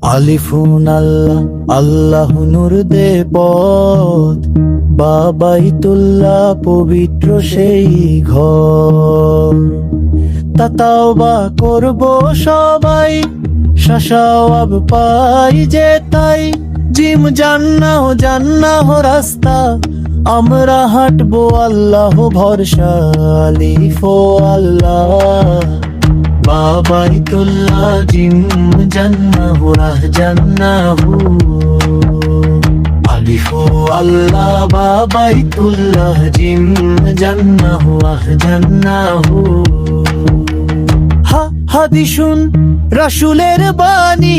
আলিফুন আল্লাহ আল্লাহ নূর দে পথ, বাইতুল্লাহ পবিত্র সেই ঘর। তাওবা করব সবাই, সওয়াব পাই যে তাই। জিম জান্নাহ রাস্তা, আমরা হাঁটবো আল্লাহ ভরসা। আলিফ ও আল্লাহ বাইতুল্লাহ, জিম জান্নাহ রাহ জান্নাহ। আলিফ ও আল্লাহ বাইতুল্লাহ, জিম জান্নাহ রাহ জান্নাহ। হাদিসুন রাসূলের বাণী,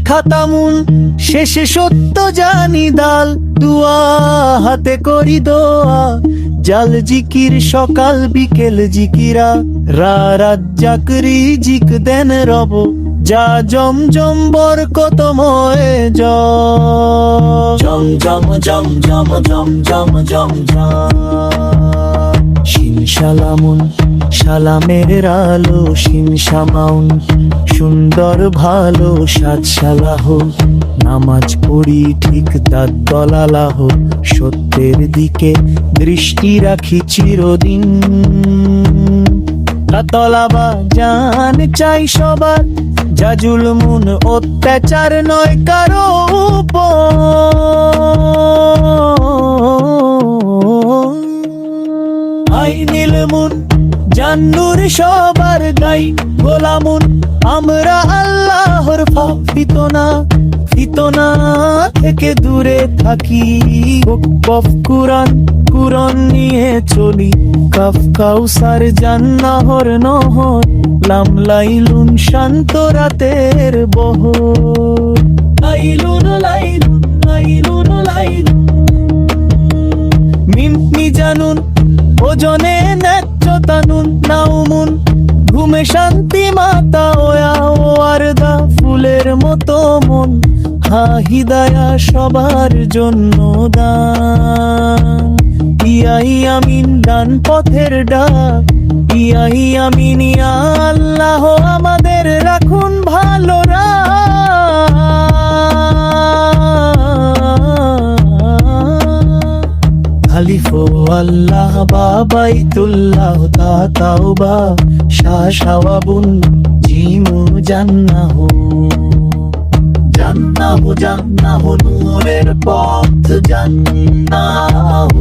খাতামুন শেষে সত্য জানি দাল। দুয়া হাতে করি দোয়া, জাল জিকির সকাল বিকেল জিকিরা। রাজ্জাক রিজিক দেন রব, যা জমজম বরকতময় জম জম জম জম জম জম জম জম। শিন সালামুন সালামের আলো, শিন সামাউন সুন্দর ভালো। সাত সালাহ নামাজ পড়ি ঠিক তার দলালাহ। সত্যের দিকে দৃষ্টি রাখি চিরদিন। তলাবা জান চাই সবার, যা জুলমুন অত্যাচার নয় কারো উপর। আইনিল মুন জান্নুর সবার গাই, গোলামুন আমরা আল্লাহর ফিতনা থেকে দূরে থাকি। কুরআন নিয়ে চলি, কাফ কাউসার জান্নাহর নহর। লাম লাইলুন শান্ত রাতের বহর। লাইলুন লাইলুন লাইলুন লাইলুন। মিমি জানুন ওজনে ন্যায্যতানুন। নাউমুন ঘুমে শান্তি মাতা। ওয়া ওয়ারদা ফুলের মতো মন। হিদায়া সবার জন্য দান। ইয়াই আমিন ডান পথের ডাক। ইয়াই আমিন ইয়া আল্লাহ আমাদের রাখুন ভালো রাহ। আলিফ ও আল্লাহ বাইতুল্লাহ, তাওবা সাওয়াবুন, জিম জান্নাহ জান্নাহ জান্নাহ। নূরের পথ জান্নাহ।